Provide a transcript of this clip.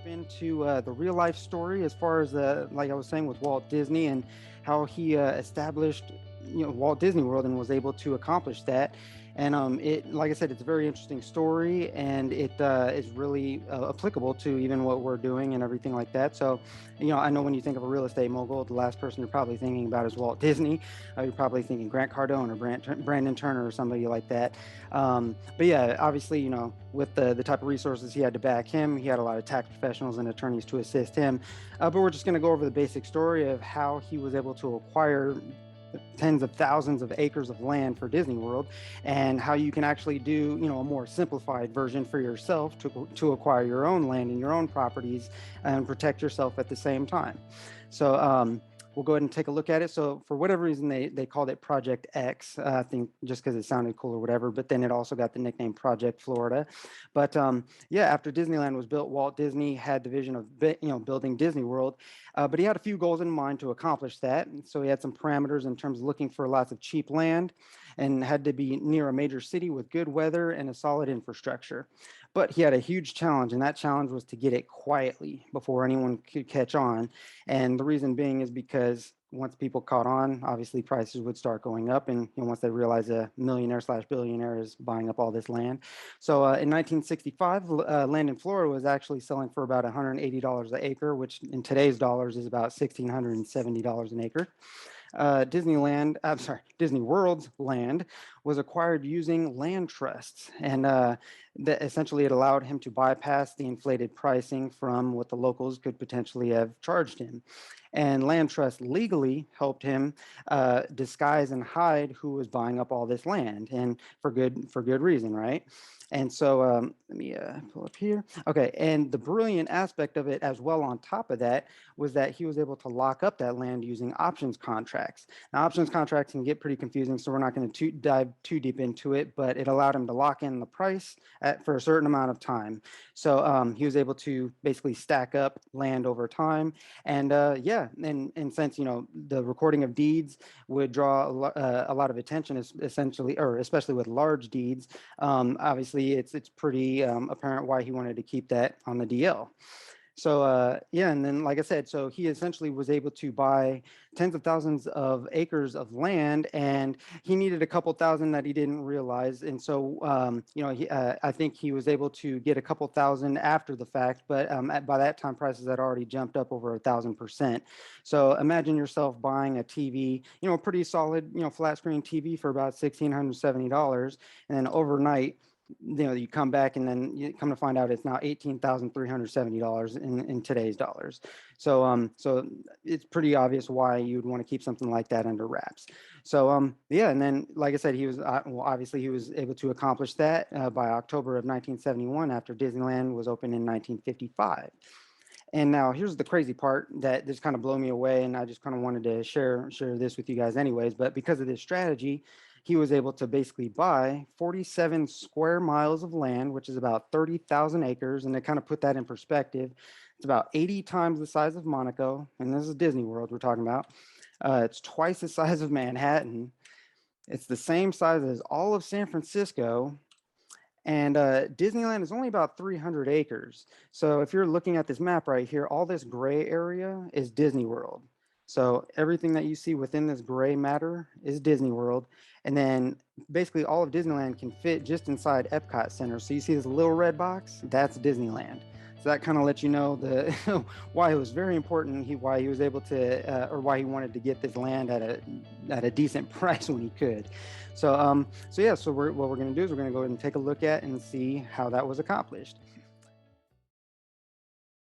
into the real life story as far as like I was saying with Walt Disney and how he established Walt Disney World and was able to accomplish that. And it, like I said, it's a very interesting story, and it is really applicable to even what we're doing and everything like that. So, I know when you think of a real estate mogul, the last person you're probably thinking about is Walt Disney. You're probably thinking Grant Cardone or Brandon Turner or somebody like that. But yeah, obviously, with the type of resources he had to back him, he had a lot of tax professionals and attorneys to assist him. But we're just going to go over the basic story of how he was able to acquire tens of thousands of acres of land for Disney World, and how you can actually do, a more simplified version for yourself to acquire your own land and your own properties and protect yourself at the same time. So we'll go ahead and take a look at it. So for whatever reason, they called it Project X, I think just because it sounded cool or whatever, but then it also got the nickname Project Florida. But yeah, after Disneyland was built, Walt Disney had the vision of building Disney World, but he had a few goals in mind to accomplish that. So he had some parameters in terms of looking for lots of cheap land, and had to be near a major city with good weather and a solid infrastructure. But he had a huge challenge, and that challenge was to get it quietly before anyone could catch on. And the reason being is because once people caught on, obviously prices would start going up, and once they realize a millionaire slash billionaire is buying up all this land. So in 1965, land in Florida was actually selling for about $180 an acre, which in today's dollars is about $1,670 an acre. Disney World's land was acquired using land trusts, and that essentially it allowed him to bypass the inflated pricing from what the locals could potentially have charged him. And land trust legally helped him disguise and hide who was buying up all this land, and for good reason, right? And so let me pull up here. Okay, and the brilliant aspect of it as well on top of that was that he was able to lock up that land using options contracts. Now, options contracts can get pretty confusing, so we're not going to dive too deep into it, but it allowed him to lock in the price for a certain amount of time. So he was able to basically stack up land over time. And yeah, and since, the recording of deeds would draw a lot of attention, essentially, or especially with large deeds, obviously it's pretty apparent why he wanted to keep that on the DL. So yeah, and then like I said, so he essentially was able to buy tens of thousands of acres of land, and he needed a couple thousand that he didn't realize. And so I think he was able to get a couple thousand after the fact, but by that time prices had already jumped up over 1,000%. So imagine yourself buying a TV, a pretty solid, flat screen TV for about $1,670, and then overnight, you come back and then you come to find out it's now $18,370 in today's dollars. So it's pretty obvious why you'd want to keep something like that under wraps. So yeah, and then like I said, he was well, obviously he was able to accomplish that by October of 1971 after Disneyland was opened in 1955. And now here's the crazy part that just kind of blew me away, and I just kind of wanted to share this with you guys anyways. But because of this strategy, he was able to basically buy 47 square miles of land, which is about 30,000 acres. And to kind of put that in perspective, it's about 80 times the size of Monaco, and this is Disney World we're talking about. It's twice the size of Manhattan. It's the same size as all of San Francisco, and Disneyland is only about 300 acres. So if you're looking at this map right here, all this gray area is Disney World. So everything that you see within this gray matter is Disney World. And then basically all of Disneyland can fit just inside Epcot Center. So you see this little red box? That's Disneyland. So that kind of lets you know the why it was very important. Why he was able to, or why he wanted to get this land at a decent price when he could. So yeah. So what we're going to do is we're going to go ahead and take a look at and see how that was accomplished.